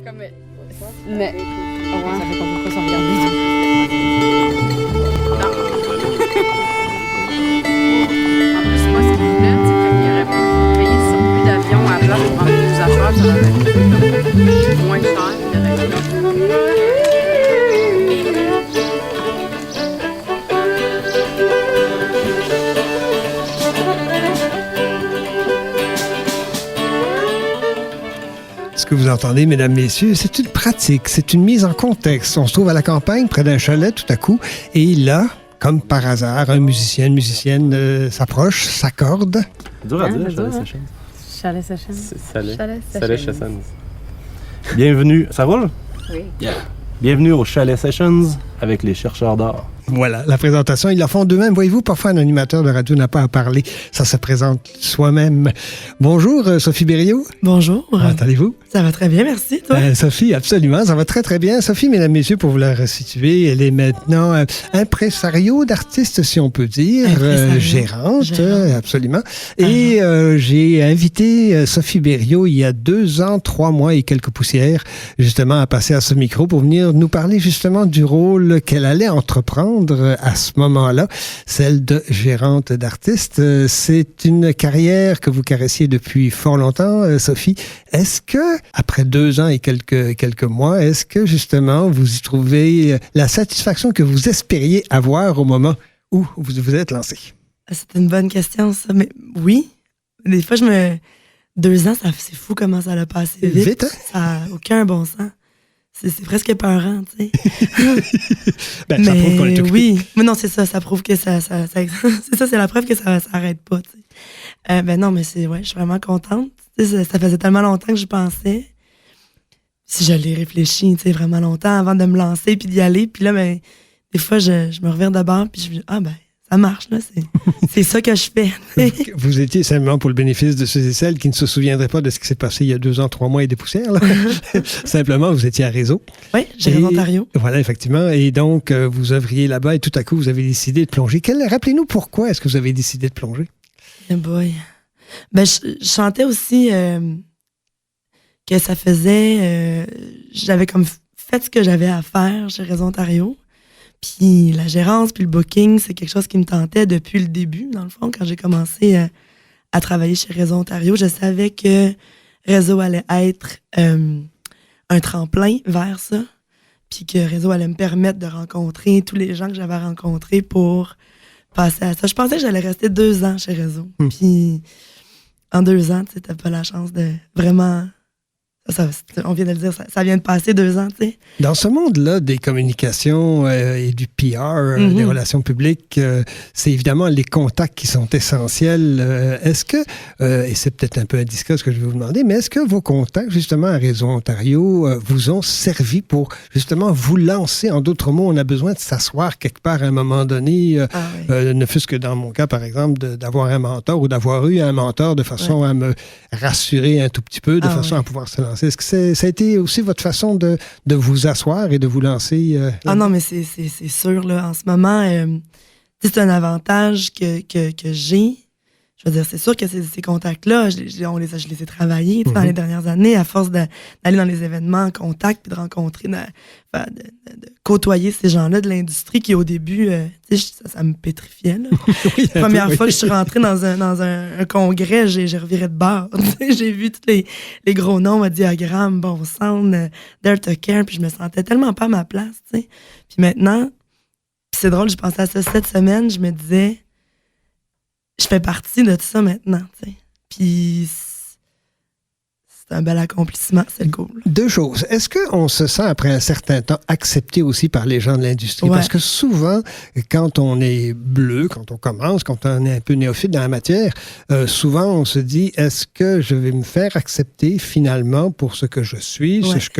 Comme... Mais... Ça fait qu'on peut pas s'en regarder. En plus, moi, ce qui me plaît, c'est qu'il aurait payé le circuit d'avion à place pour prendre deux affaires, ça aurait coûté moins cher. Ce que vous entendez, mesdames, messieurs, c'est une pratique, c'est une mise en contexte. On se trouve à la campagne, près d'un chalet, tout à coup, et là, comme par hasard, un musicien, une musicienne s'approche, s'accorde. Dur à dire, c'est Chalet dur, hein? Sessions. Chalet Sessions. C'est Salé. Chalet Salé Sessions. Sessions. Bienvenue. Ça roule? Oui. Yeah. Bienvenue au Chalet Sessions avec les chercheurs d'art. Voilà, la présentation, ils la font d'eux-mêmes. Voyez-vous, parfois, un animateur de radio n'a pas à parler. Ça se présente soi-même. Bonjour, Sophie Berriot. Bonjour. Comment allez-vous? Ça va très bien, merci, toi. Sophie, absolument, ça va très, très bien. Sophie, mesdames, messieurs, pour vous la resituer, elle est maintenant impresario d'artiste, si on peut dire, gérante, absolument. Et j'ai invité Sophie Berriot il y a 2 ans, 3 mois et quelques poussières, justement, à passer à ce micro pour venir nous parler justement du rôle qu'elle allait entreprendre à ce moment-là, celle de gérante d'artiste. C'est une carrière que vous caressiez depuis fort longtemps, Sophie. Est-ce que, après 2 ans et quelques mois, est-ce que justement vous y trouvez la satisfaction que vous espériez avoir au moment où vous vous êtes lancé? C'est une bonne question, ça. Mais oui, des fois, 2 ans, c'est fou comment ça l'a passé vite. Vite, hein? Ça n'a aucun bon sens. C'est presque peurant, tu sais. Ben, ça prouve qu'on est occupé. Oui, mais non, c'est ça. Ça prouve que c'est ça, c'est la preuve que ça s'arrête pas, tu sais. Ben non, mais je suis vraiment contente. Tu sais, ça faisait tellement longtemps que je pensais. Si je l'ai réfléchi, tu sais, vraiment longtemps avant de me lancer puis d'y aller. Puis là, ben, des fois, je me reviens de bord puis je me dis, ah ben, ça marche, là. C'est ça que je fais. Vous étiez simplement pour le bénéfice de ceux et celles qui ne se souviendraient pas de ce qui s'est passé il y a 2 ans, 3 mois et des poussières. Là. Simplement, vous étiez à Réseau. Oui, j'ai Réseau Ontario. Voilà, effectivement. Et donc, vous œuvriez là-bas et tout à coup, vous avez décidé de plonger. Rappelez-nous pourquoi est-ce que vous avez décidé de plonger? Oh boy. Ben, je chantais aussi que ça faisait... j'avais comme fait ce que j'avais à faire chez Réseau Ontario. Puis la gérance, puis le booking, c'est quelque chose qui me tentait depuis le début, dans le fond. Quand j'ai commencé à travailler chez Réseau Ontario, je savais que Réseau allait être un tremplin vers ça, puis que Réseau allait me permettre de rencontrer tous les gens que j'avais rencontrés pour passer à ça. Je pensais que j'allais rester 2 ans chez Réseau. Puis en 2 ans, tu sais, t'as pas la chance de vraiment... on vient de le dire, ça vient de passer 2 ans, tu sais. Dans ce monde-là des communications et du PR, des relations publiques, c'est évidemment les contacts qui sont essentiels. Est-ce que, et c'est peut-être un peu indiscret ce que je vais vous demander, mais est-ce que vos contacts, justement, à Réseau Ontario, vous ont servi pour, justement, vous lancer? En d'autres mots, on a besoin de s'asseoir quelque part à un moment donné, ne fût-ce que dans mon cas, par exemple, d'avoir un mentor ou d'avoir eu un mentor de façon à me rassurer un tout petit peu, de façon à pouvoir se lancer. Est-ce que ça a été aussi votre façon de vous asseoir et de vous lancer? Non, mais c'est sûr, là. En ce moment, c'est un avantage que j'ai. Je veux dire, c'est sûr que ces contacts-là, je les ai travaillés dans les dernières années, à force d'aller dans les événements en contact, puis de rencontrer, de côtoyer ces gens-là de l'industrie qui, au début, ça me pétrifiait. Là. Oui, La première fois que je suis rentrée dans un congrès, j'ai reviré de bord. J'ai vu tous les gros noms, diagrammes, bon sound, Dare to Care, puis je me sentais tellement pas à ma place. T'sais. Puis maintenant, c'est drôle, je pensais à ça cette semaine, je me disais, je fais partie de tout ça maintenant. T'sais. Puis c'est un bel accomplissement, c'est cool. 2 choses. Est-ce qu'on se sent, après un certain temps, accepté aussi par les gens de l'industrie? Ouais. Parce que souvent, quand on est bleu, quand on commence, quand on est un peu néophyte dans la matière, souvent on se dit, est-ce que je vais me faire accepter finalement pour ce que je suis, ce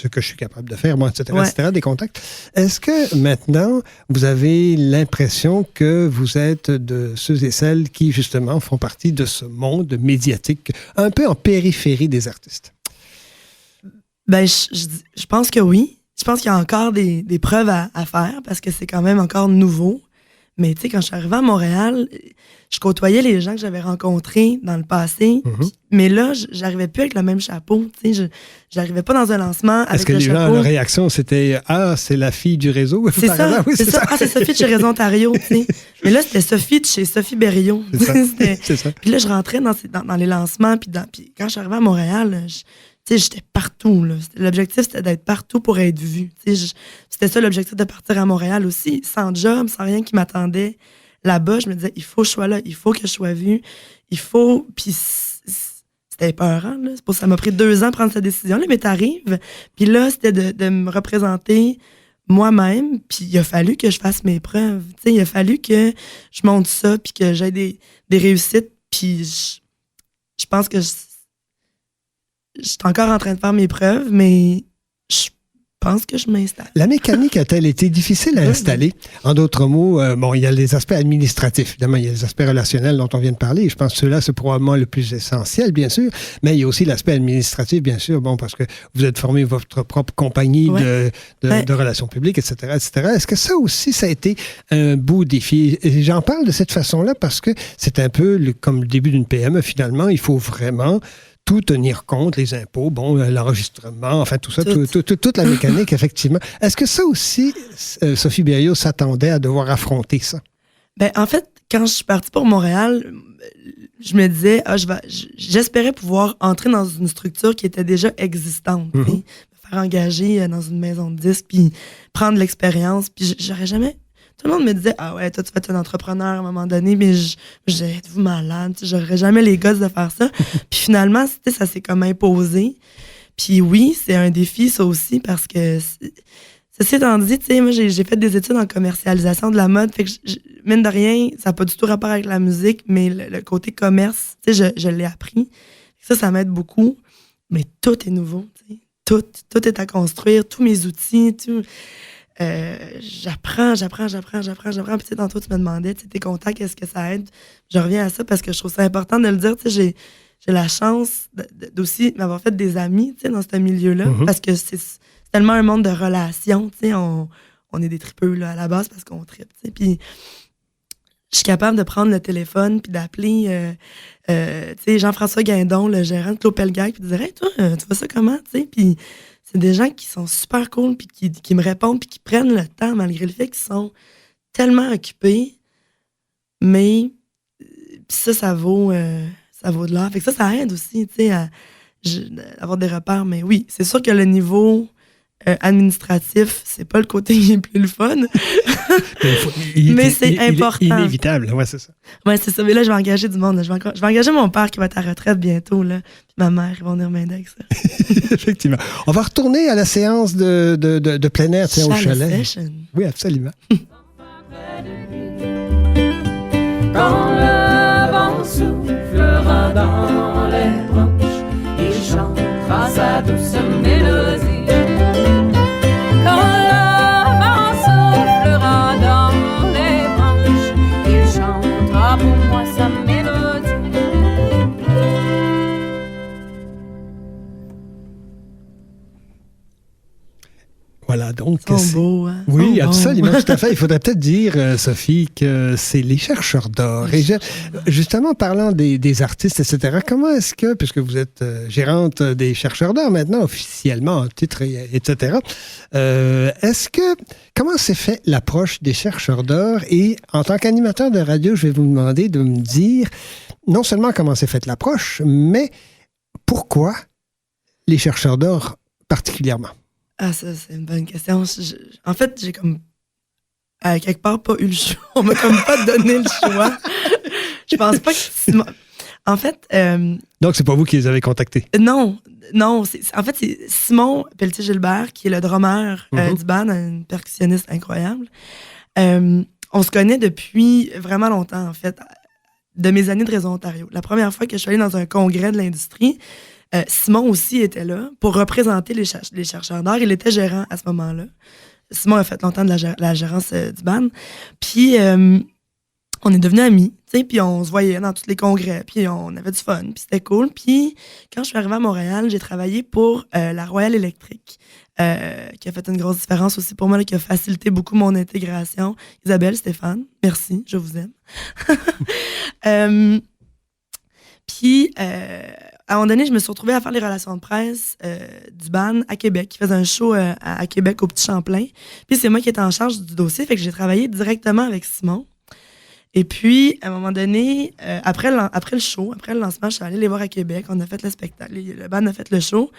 que je suis capable de faire, bon, etc., etc., des contacts. Est-ce que maintenant, vous avez l'impression que vous êtes de ceux et celles qui, justement, font partie de ce monde médiatique, un peu en périphérie des artistes? Ben, je pense que oui. Je pense qu'il y a encore des preuves à faire parce que c'est quand même encore nouveau. Mais tu sais, quand je suis arrivée à Montréal, je côtoyais les gens que j'avais rencontrés dans le passé. Mais là, j'arrivais plus avec le même chapeau. Tu sais, j'arrivais pas dans un lancement avec Est-ce que le les gens, chapeau. leur réaction, c'était « Ah, c'est la fille du réseau? » C'est ça, Oui, c'est ça. Ah, c'est Sophie de chez Réseau Ontario, tu sais. Mais là, c'était Sophie de chez Sophie Berriot. C'est ça. C'est ça. Puis là, je rentrais dans les lancements, puis quand je suis arrivée à Montréal, tu sais, j'étais partout, là. L'objectif, c'était d'être partout pour être vue. Tu sais, c'était ça l'objectif de partir à Montréal aussi, sans job, sans rien qui m'attendait là-bas. Je me disais, il faut que je sois là, il faut que je sois vue, il faut... Puis c'était épeurant, là. C'est pour ça m'a pris 2 ans de prendre cette décision-là, mais t'arrives. Puis là, c'était de me représenter moi-même, puis il a fallu que je fasse mes preuves. Tu sais, il a fallu que je monte ça, puis que j'aie des réussites, puis je pense que je suis encore en train de faire mes preuves, mais je pense que je m'installe. La mécanique a-t-elle été difficile à installer? En d'autres mots, bon, il y a les aspects administratifs, évidemment, il y a les aspects relationnels dont on vient de parler. Je pense que ceux-là, c'est probablement le plus essentiel, bien sûr, mais il y a aussi l'aspect administratif, bien sûr, bon, parce que vous êtes formé votre propre compagnie de relations publiques, etc., etc. Est-ce que ça aussi, ça a été un beau défi? Et j'en parle de cette façon-là parce que c'est un peu comme le début d'une PME, finalement. Il faut vraiment tout tenir compte, les impôts, bon, l'enregistrement, enfin tout ça, toute la mécanique, effectivement. Est-ce que ça aussi, Sophie Berriot s'attendait à devoir affronter ça? Ben, en fait, quand je suis partie pour Montréal, je me disais, j'espérais pouvoir entrer dans une structure qui était déjà existante, me faire engager dans une maison de disques, puis prendre l'expérience, puis j'aurais jamais... Tout le monde me disait, ah ouais, toi, tu vas être un entrepreneur à un moment donné, mais j'ai êtes-vous malade? J'aurais jamais les gosses de faire ça. Puis finalement, ça s'est comme imposé. Puis oui, c'est un défi, ça aussi, parce que, ceci étant dit, tu sais, moi, j'ai fait des études en commercialisation de la mode, fait que, mine de rien, ça n'a pas du tout rapport avec la musique, mais le côté commerce, tu sais, je l'ai appris. Ça m'aide beaucoup, mais tout est nouveau, tu sais. Tout est à construire, tous mes outils, tout... j'apprends. Puis, tu sais, tantôt, tu me demandais, tu sais, tes contacts, est-ce que ça aide? Je reviens à ça parce que je trouve ça important de le dire. Tu sais, j'ai la chance d'aussi m'avoir fait des amis, tu sais, dans ce milieu-là, parce que c'est tellement un monde de relations, tu sais. On est des tripeux, là, à la base, parce qu'on tripe, tu sais. Puis, je suis capable de prendre le téléphone puis d'appeler, tu sais, Jean-François Guindon, le gérant de Clopelgag, puis de dire, hey, toi, tu vois ça comment, tu sais? Puis, c'est des gens qui sont super cool, puis qui me répondent, puis qui prennent le temps, malgré le fait qu'ils sont tellement occupés. Mais ça vaut de l'or. Fait que ça aide aussi, tu sais, à avoir des repères. Mais oui, c'est sûr que le niveau administratif, c'est pas le côté qui est plus le fun. Mais c'est important. Il est inévitable, ouais, c'est ça. Ouais, c'est ça. Mais là, je vais engager du monde. Je vais engager mon père qui va être à retraite bientôt, là. Puis ma mère, ils vont venir m'aider avec ça. Effectivement. On va retourner à la séance de plein air, tiens, au chalet. Session. Oui, absolument. Quand le vent soufflera dans les branches, il chantera sa douce mélodie. Quand le vent soufflera dans les branches, il chantera pour moi sa mélodie. Voilà, donc... C'est beau, hein? Oui, Oh, absolument, tout à fait. Il faudrait peut-être dire, Sophie, que c'est les chercheurs d'or. Et justement, parlant des artistes, etc., comment est-ce que, puisque vous êtes gérante des chercheurs d'or maintenant, officiellement, en titre, etc., comment s'est fait l'approche des chercheurs d'or? Et en tant qu'animateur de radio, je vais vous demander de me dire non seulement comment s'est faite l'approche, mais pourquoi les chercheurs d'or particulièrement? Ah, ça, c'est une bonne question. En fait, j'ai comme, quelque part, pas eu le choix. On m'a comme pas donné le choix. Je pense pas que... En fait... Donc, c'est pas vous qui les avez contactés? Non. En fait, c'est Simon Pelletier-Gilbert, qui est le drummer du band, un percussionniste incroyable. On se connaît depuis vraiment longtemps, en fait, de mes années de Réseau Ontario. La première fois que je suis allée dans un congrès de l'industrie, Simon aussi était là pour représenter les chercheurs d'or. Il était gérant à ce moment-là. Simon a fait longtemps de la gérance du band. Puis, on est devenus amis, tu sais, puis on se voyait dans tous les congrès, puis on avait du fun, puis c'était cool. Puis quand je suis arrivée à Montréal, j'ai travaillé pour la Royal Electric, qui a fait une grosse différence aussi pour moi, là, qui a facilité beaucoup mon intégration. Isabelle, Stéphane, merci, je vous aime. Puis, à un moment donné, je me suis retrouvée à faire les relations de presse du band à Québec. Ils faisaient un show à Québec au Petit Champlain. Puis c'est moi qui étais en charge du dossier, fait que j'ai travaillé directement avec Simon. Et puis, à un moment donné, après le show, après le lancement, je suis allée les voir à Québec. On a fait le spectacle. Le band a fait le show.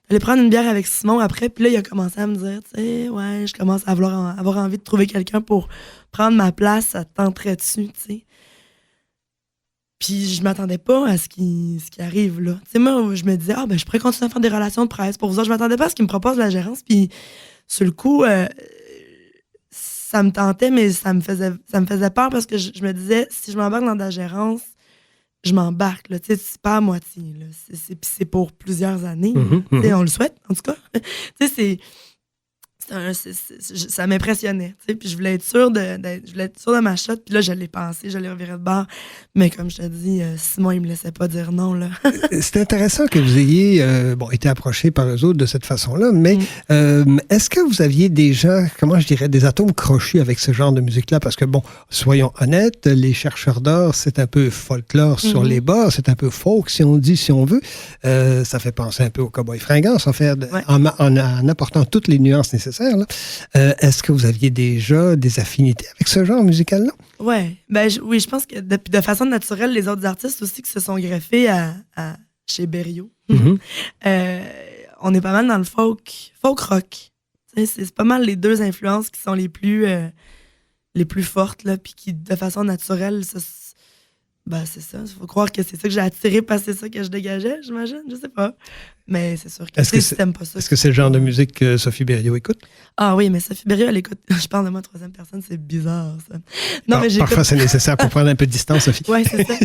J'allais prendre une bière avec Simon après. Puis là, il a commencé à me dire, tu sais, ouais, je commence à avoir envie de trouver quelqu'un pour prendre ma place. Ça te tenterait-tu, tu sais? Puis je m'attendais pas à ce qui arrive là. Tu sais, moi, je me disais, ben, je pourrais continuer à faire des relations de presse pour vous autres. Je m'attendais pas à ce qu'il me propose la gérance. Puis sur le coup, ça me tentait, mais ça me faisait peur parce que je me disais, si je m'embarque dans de la gérance, je m'embarque, là. Tu sais, c'est pas à moitié, là. C'est pour plusieurs années. Tu sais, on le souhaite, en tout cas. Tu sais, ça m'impressionnait, tu sais, puis je voulais être sûre de ma shot, puis là, je l'ai pensé, je l'ai reviré de bord, mais comme je te dis, Simon, il me laissait pas dire non, là. C'est intéressant que vous ayez été approché par eux autres de cette façon-là, mais est-ce que vous aviez déjà, comment je dirais, des atomes crochus avec ce genre de musique-là? Parce que, bon, soyons honnêtes, les chercheurs d'or, c'est un peu folklore sur les bords, c'est un peu folk, si on dit, si on veut. Ça fait penser un peu au Cowboy Fringant, en apportant toutes les nuances nécessaires. Est-ce que vous aviez déjà des affinités avec ce genre musical-là? Ouais. Oui, je pense que de façon naturelle, les autres artistes aussi qui se sont greffés chez Berriot, on est pas mal dans le folk rock. C'est pas mal les deux influences qui sont les plus fortes, là, puis qui, de façon naturelle, c'est ça. Il faut croire que c'est ça que j'ai attiré parce que c'est ça que je dégageais, j'imagine. Je sais pas. Mais c'est sûr que si t'aimes pas ça. Est-ce que c'est le genre de musique que Sophie Berriot écoute? Ah oui, mais Sophie Berriot, elle écoute. Je parle de moi en troisième personne, c'est bizarre, ça. Non, mais parfois, c'est nécessaire pour prendre un peu de distance, Sophie. Oui, c'est ça.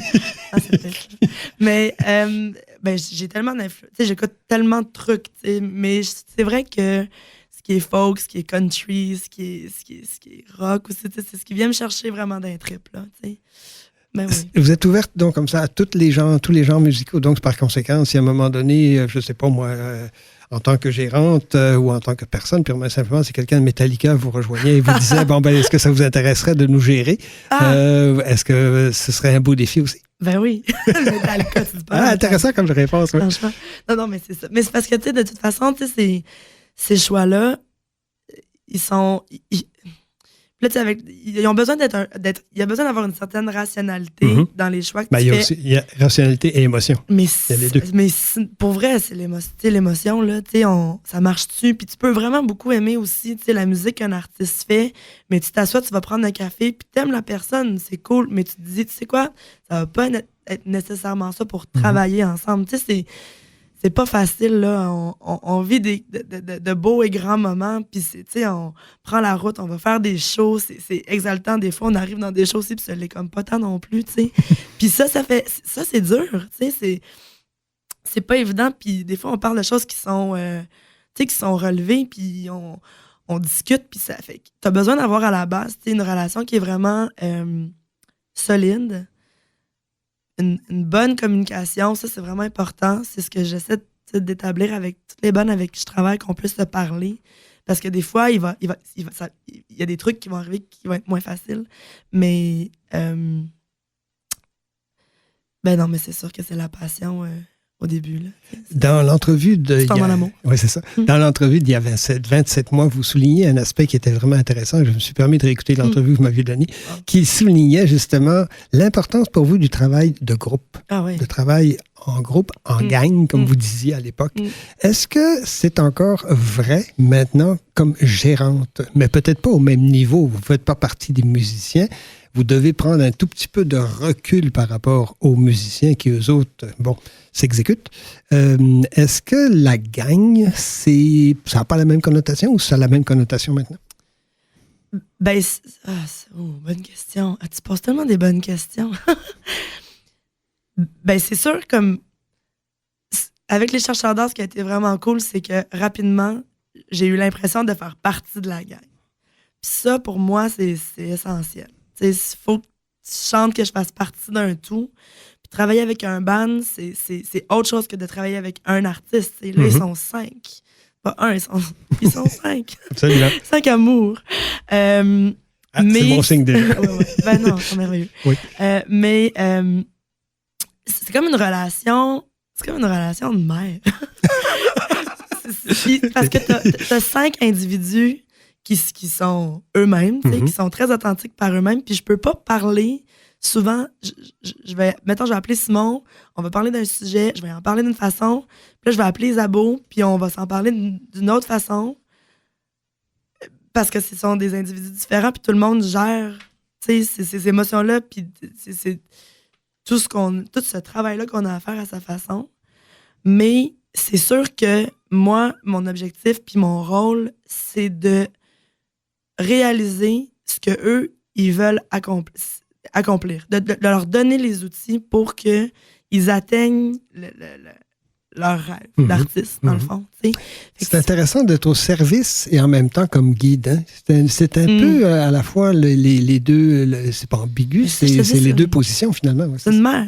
C'est peut-être ça. Mais j'ai tellement d'influence. J'écoute tellement de trucs. Mais c'est vrai que ce qui est folk, ce qui est country, ce qui est rock aussi, c'est ce qui vient me chercher vraiment d'un trip, là, t'sais. Ben oui. Vous êtes ouverte donc comme ça à tous les genres musicaux. Donc par conséquent, si à un moment donné, je sais pas moi, en tant que gérante ou en tant que personne, purement simplement, si quelqu'un de Metallica vous rejoignait et vous disait est-ce que ça vous intéresserait de nous gérer? Est-ce que ce serait un beau défi aussi? Ben oui. Metallica, c'est pas intéressant comme réponse. Ouais. Franchement. Non, mais c'est ça. Mais c'est parce que tu sais, de toute façon, tu sais, ces choix-là, ils sont. Là, tu sais, ils ont besoin il y a besoin d'avoir une certaine rationalité dans les choix que tu fais. Il y a rationalité et émotion. Mais, il y a les deux. Mais pour vrai, c'est l'émotion, là, tu sais, ça marche dessus. Puis tu peux vraiment beaucoup aimer aussi, tu sais, la musique qu'un artiste fait. Mais tu t'assois, tu vas prendre un café, puis t'aimes la personne, c'est cool. Mais tu te dis, tu sais quoi, ça va pas être nécessairement ça pour travailler ensemble. Tu sais, c'est pas facile, là. On vit de beaux et grands moments, puis on prend la route, on va faire des shows, c'est exaltant. Des fois, on arrive dans des shows aussi, puis ça l'est comme pas tant non plus, tu sais. Puis ça c'est dur, tu sais, c'est pas évident, puis des fois, on parle de choses qui sont, qui sont relevées, puis on discute, puis ça fait que t'as besoin d'avoir à la base, une relation qui est vraiment solide. Une bonne communication, ça, c'est vraiment important. C'est ce que j'essaie d'établir avec toutes les bonnes avec qui je travaille, qu'on puisse se parler. Parce que des fois, il y a des trucs qui vont arriver qui vont être moins faciles. Mais, non, mais c'est sûr que c'est la passion au début, là. Dans l'entrevue de... Oui, c'est ça. Dans l'entrevue d'il y a 27 mois, vous soulignez un aspect qui était vraiment intéressant. Je me suis permis de réécouter l'entrevue que vous m'aviez donnée, qui soulignait justement l'importance pour vous du travail de groupe. Ah oui. Le travail en groupe, en gang, comme vous disiez à l'époque. Est-ce que c'est encore vrai maintenant comme gérante, mais peut-être pas au même niveau, vous ne faites pas partie des musiciens, vous devez prendre un tout petit peu de recul par rapport aux musiciens qui, eux autres, s'exécutent. Est-ce que la gang, ça n'a pas la même connotation ou ça a la même connotation maintenant? Bonne question. Tu poses tellement des bonnes questions. C'est sûr, comme avec les chercheurs d'or, ce qui a été vraiment cool, c'est que rapidement, j'ai eu l'impression de faire partie de la gang. Puis ça, pour moi, c'est essentiel. Il faut que chante, que je fasse partie d'un tout. Puis travailler avec un band, c'est autre chose que de travailler avec un artiste. Et là, ils sont 5. Pas un, ils sont 5. Absolument. 5 amours. Mais... C'est bon signe déjà. Ouais. Ben non, c'est merveilleux. Oui. Mais c'est comme une relation. C'est comme une relation de mère. Parce que t'as 5 individus qui sont eux-mêmes, qui sont très authentiques par eux-mêmes, puis je peux pas parler. Souvent, je vais appeler Simon, on va parler d'un sujet, je vais en parler d'une façon, puis là, je vais appeler Isabeau, puis on va s'en parler d'une autre façon, parce que ce sont des individus différents, puis tout le monde gère, ces émotions-là, puis c'est tout ce travail-là qu'on a à faire à sa façon. Mais c'est sûr que moi, mon objectif puis mon rôle, c'est de réaliser ce que eux ils veulent accomplir, de leur donner les outils pour que ils atteignent leur rêve d'artiste, dans le fond. C'est intéressant d'être au service et en même temps comme guide. Hein? C'est un peu à la fois les deux, c'est pas ambigu, c'est les deux positions finalement. Ouais, c'est une mère.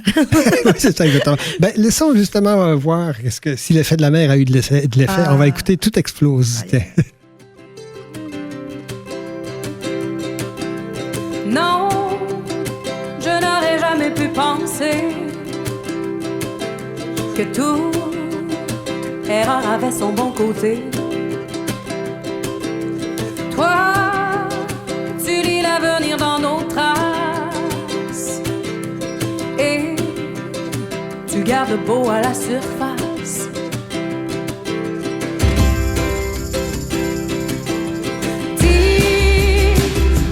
C'est ça exactement. Ben, laissons justement voir si l'effet de la mère a eu de l'effet. On va écouter Tout explose. Non, je n'aurais jamais pu penser que tout erreur avait son bon côté. Toi, tu lis l'avenir dans nos traces et tu gardes le beau à la surface.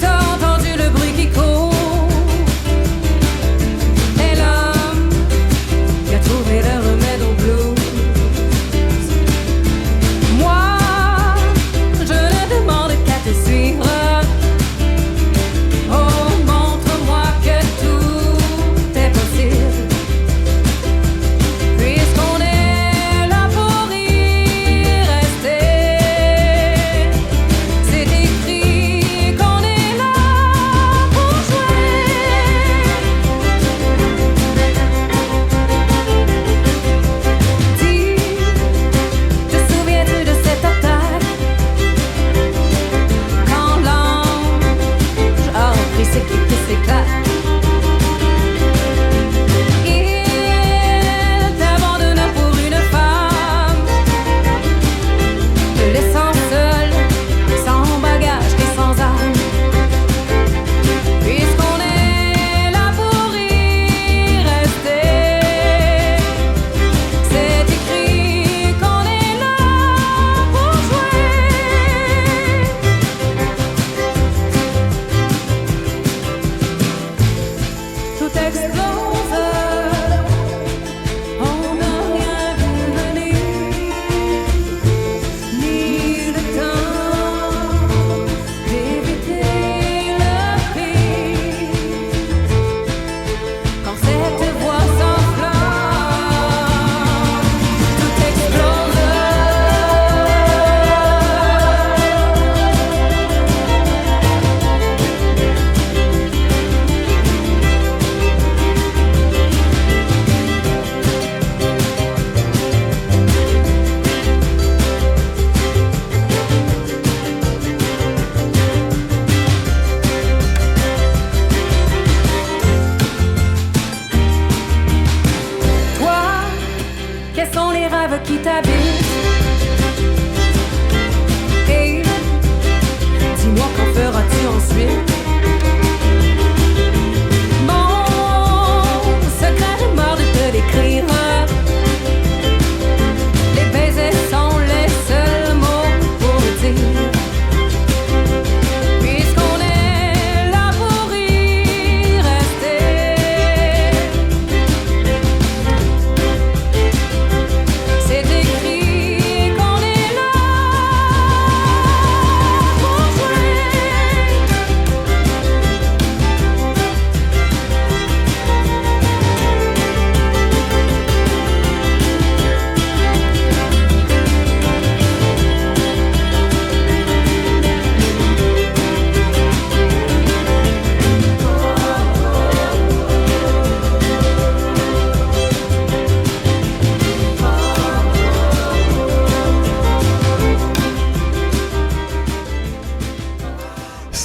T'as entendu le bruit qui court et l'homme qui a trouvé le remède au blues. Oh, montre-moi que tout est possible, puisqu'on est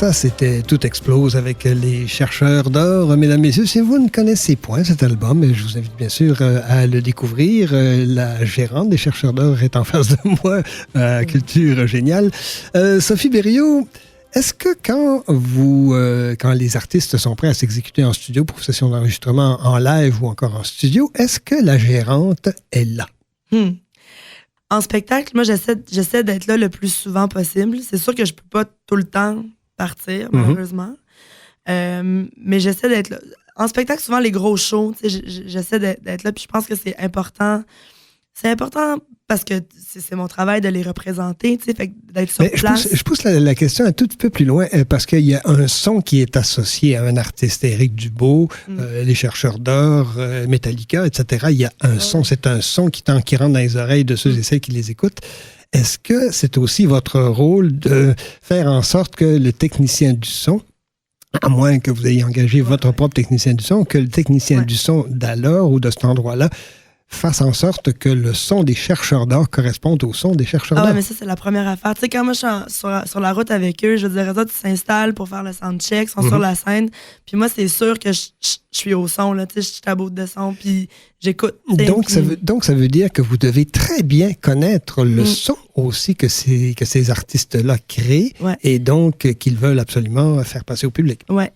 Ça, c'était Tout explose avec les chercheurs d'or. Mesdames, messieurs, si vous ne connaissez point cet album, je vous invite bien sûr à le découvrir. La gérante des chercheurs d'or est en face de moi, à Culture Géniale. Sophie Berriot, est-ce que quand les artistes sont prêts à s'exécuter en studio pour session d'enregistrement en live ou encore en studio, est-ce que la gérante est là? En spectacle, moi, j'essaie d'être là le plus souvent possible. C'est sûr que je peux pas tout le temps partir, malheureusement. Mais j'essaie d'être là. En spectacle, souvent, les gros shows, j'essaie d'être là. Puis je pense que c'est important. C'est important parce que c'est mon travail de les représenter, fait que d'être sur place. Je pousse la question un tout petit peu plus loin parce qu'il y a un son qui est associé à un artiste, Éric Dubois, les chercheurs d'or, Metallica, etc. Il y a un son, c'est un son qui rentre dans les oreilles de ceux et celles qui les écoutent. Est-ce que c'est aussi votre rôle de faire en sorte que le technicien du son, à moins que vous ayez engagé votre propre technicien du son, que le technicien du son d'alors ou de cet endroit-là fasse en sorte que le son des chercheurs d'or corresponde au son des chercheurs d'or. Ah ouais, mais ça, c'est la première affaire. Tu sais, quand moi, je suis sur la route avec eux, je veux dire, eux autres, ils s'installent pour faire le soundcheck, ils sont sur la scène. Puis moi, c'est sûr que je suis au son, là, tu sais, je suis à bout de son, puis j'écoute. Donc, ça veut dire que vous devez très bien connaître le son aussi que ces artistes-là créent et donc qu'ils veulent absolument faire passer au public. Ouais.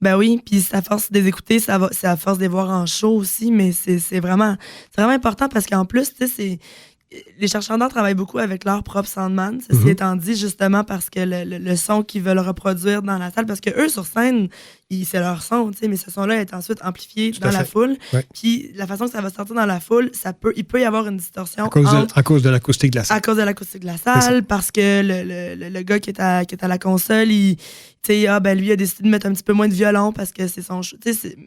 Ben oui, puis à force de les écouter, c'est à force de les voir en show aussi, mais c'est vraiment important parce qu'en plus, tu sais, les chercheurs d'or travaillent beaucoup avec leur propre soundman. Ceci étant dit, justement, parce que le son qu'ils veulent reproduire dans la salle, parce que eux, sur scène, c'est leur son, tu sais, mais ce son-là est ensuite amplifié dans la foule. Ouais. Puis la façon que ça va sortir dans la foule, il peut y avoir une distorsion. À cause de l'acoustique de la salle. À cause de l'acoustique de la salle, parce que le gars qui est à la console, lui, il a décidé de mettre un petit peu moins de violon parce que c'est son... Tu sais,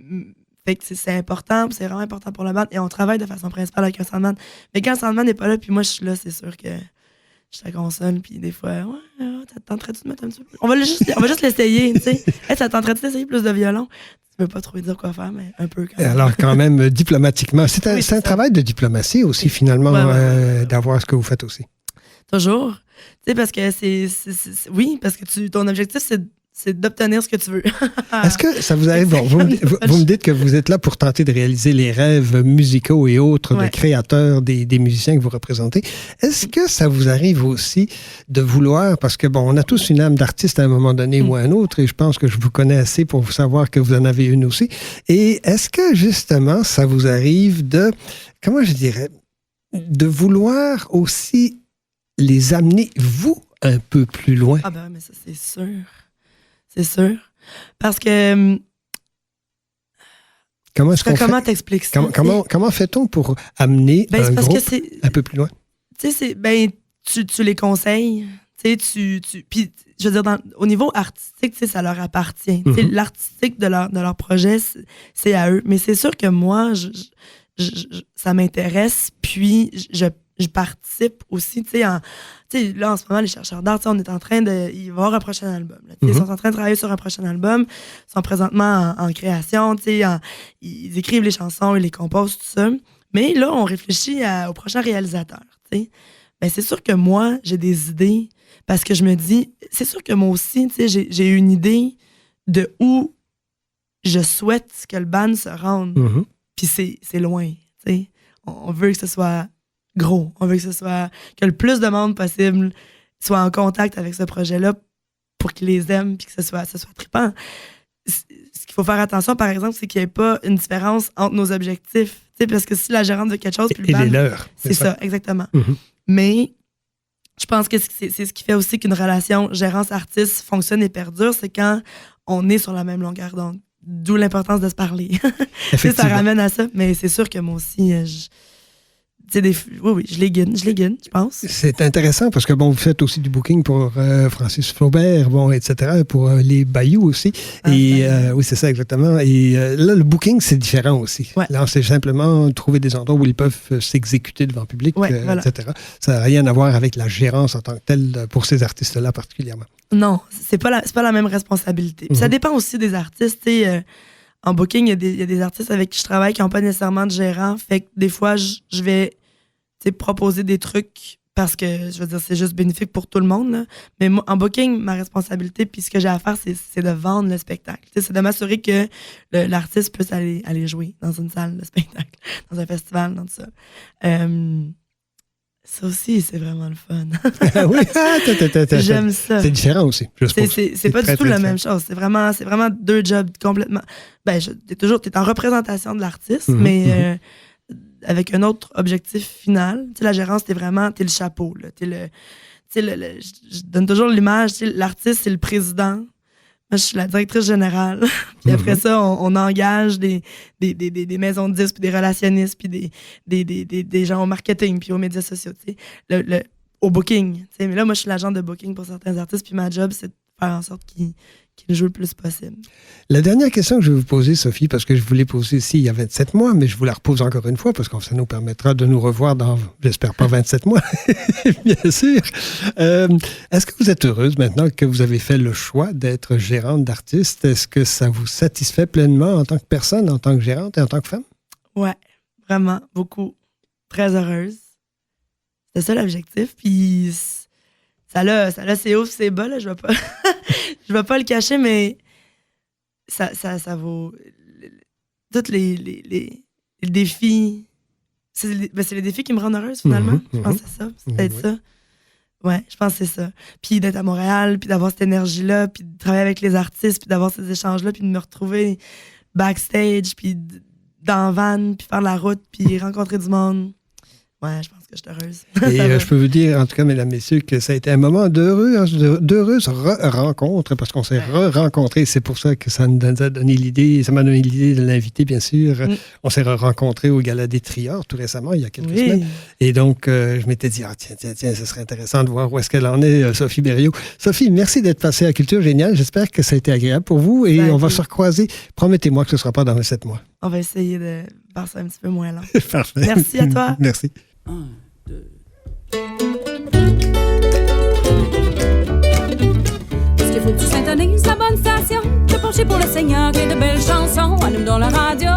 fait que c'est important, c'est vraiment important pour la bande et on travaille de façon principale avec un soundman. Mais quand le soundman n'est pas là, puis moi je suis là, c'est sûr que je suis à la console, puis des fois, ça tenterait-tu de mettre un petit peu plus? On va juste l'essayer, tu sais. Ça tenterait-tu d'essayer plus de violon? Tu veux pas trop dire quoi faire, mais un peu quand même. Alors quand même, diplomatiquement, c'est un travail de diplomatie aussi, finalement, d'avoir ce que vous faites aussi. Toujours. Tu sais, parce que oui, parce que ton objectif, c'est d'obtenir ce que tu veux. Est-ce que ça vous arrive... Bon, vous me dites que vous êtes là pour tenter de réaliser les rêves musicaux et autres de créateurs, des musiciens que vous représentez. Est-ce que ça vous arrive aussi de vouloir... Parce que, bon, on a tous une âme d'artiste à un moment donné ou à un autre, et je pense que je vous connais assez pour savoir que vous en avez une aussi. Et est-ce que, justement, ça vous arrive de... Comment je dirais? De vouloir aussi les amener, vous, un peu plus loin? Ah ben, mais ça, c'est sûr. C'est sûr. Parce que... Comment t'expliques ça? Comment fait-on pour amener un groupe un peu plus loin? Tu sais, tu les conseilles. Puis, je veux dire, au niveau artistique, ça leur appartient. L'artistique de leur projet, c'est à eux. Mais c'est sûr que moi, ça m'intéresse. Puis, je participe aussi, là, en ce moment, les chercheurs d'art, on est en train de... Il va y avoir un prochain album. Ils sont en train de travailler sur un prochain album. Ils sont présentement en création, ils écrivent les chansons, ils les composent, tout ça. Mais là, on réfléchit au prochain réalisateur, Ben, c'est sûr que moi, j'ai des idées parce que je me dis... C'est sûr que moi aussi, j'ai une idée de où je souhaite que le band se rende. Puis c'est loin, On veut que ce soit... gros. On veut que le plus de monde possible soit en contact avec ce projet-là pour qu'ils les aiment puis que ce soit trippant. Ce qu'il faut faire attention, par exemple, c'est qu'il n'y ait pas une différence entre nos objectifs. Parce que si la gérante veut quelque chose, puis le band, les leurs. C'est ça, exactement. Mais je pense que c'est ce qui fait aussi qu'une relation gérance-artiste fonctionne et perdure, c'est quand on est sur la même longueur d'onde. D'où l'importance de se parler. Ça ramène à ça. Mais c'est sûr que moi aussi... Oui, je les guide, je pense. C'est intéressant parce que, bon, vous faites aussi du booking pour Francis Flaubert, etc., pour les Bayous aussi. Oui, c'est ça, exactement. Et là, le booking, c'est différent aussi. Ouais. Là, c'est simplement trouver des endroits où ils peuvent s'exécuter devant le public, etc. Ça n'a rien à voir avec la gérance en tant que telle pour ces artistes-là particulièrement. Non, c'est pas la même responsabilité. Ça dépend aussi des artistes, en booking, il y a des artistes avec qui je travaille qui n'ont pas nécessairement de gérant. Fait que des fois, je vais proposer des trucs parce que, je veux dire, c'est juste bénéfique pour tout le monde, là. Mais moi, en booking, ma responsabilité, puis ce que j'ai à faire, c'est de vendre le spectacle. Tu sais, c'est de m'assurer que l'artiste puisse aller jouer dans une salle de spectacle, dans un festival, dans tout ça. Ça aussi, c'est vraiment le fun. Oui, J'aime ça. C'est différent aussi. C'est pas du tout la même chose. C'est vraiment deux jobs complètement... Ben, t'es en représentation de l'artiste, mais avec un autre objectif final. Tu sais, la gérance, t'es le chapeau, là. Je donne toujours l'image, tu sais, l'artiste, c'est le président. Moi, je suis la directrice générale. Puis après ça, on engage des maisons de disques, puis des relationnistes, puis des gens au marketing, puis aux médias sociaux, tu sais, au booking. Tu sais. Mais là, moi, je suis l'agent de booking pour certains artistes, puis ma job, c'est de faire en sorte qu'ils jouent le plus possible. La dernière question que je vais vous poser, Sophie, parce que je vous l'ai posée ici il y a 27 mois, mais je vous la repose encore une fois, parce que ça nous permettra de nous revoir dans, j'espère pas 27 mois, bien sûr. Est-ce que vous êtes heureuse maintenant que vous avez fait le choix d'être gérante d'artiste? Est-ce que ça vous satisfait pleinement en tant que personne, en tant que gérante et en tant que femme? Ouais, vraiment, beaucoup. Très heureuse. C'était ça l'objectif, puis... Ça a ses hauts, ses bas, là, je vais pas le cacher, mais ça vaut tous les défis. C'est les défis qui me rendent heureuse, finalement. Je pense que c'est ça. C'est peut-être ça. Ouais, je pense que c'est ça. Puis d'être à Montréal, puis d'avoir cette énergie-là, puis de travailler avec les artistes, puis d'avoir ces échanges-là, puis de me retrouver backstage, puis dans van, puis faire la route, puis rencontrer du monde. Ouais, je pense que je suis heureuse. Et je peux vous dire, en tout cas, mesdames, messieurs, que ça a été un moment d'heureuse rencontre, parce qu'on s'est rencontrés. C'est pour ça que ça nous a donné l'idée, ça m'a donné l'idée de l'inviter, bien sûr. On s'est rencontrés au Gala des Triards tout récemment, il y a quelques semaines. Et donc, je m'étais dit, tiens, ce serait intéressant de voir où est-ce qu'elle en est, Sophie Berriot. Sophie, merci d'être passée à Culture Géniale. J'espère que ça a été agréable pour vous et on va se recroiser. Promettez-moi que ce ne sera pas dans 7 mois. On va essayer de faire ça un petit peu moins lent. Parfait. Merci à toi. Merci. 1, 2. Est-ce qu'il faut que tu syntonises la bonne station? Te pencher pour le Seigneur et de belles chansons. Allume dans la radio.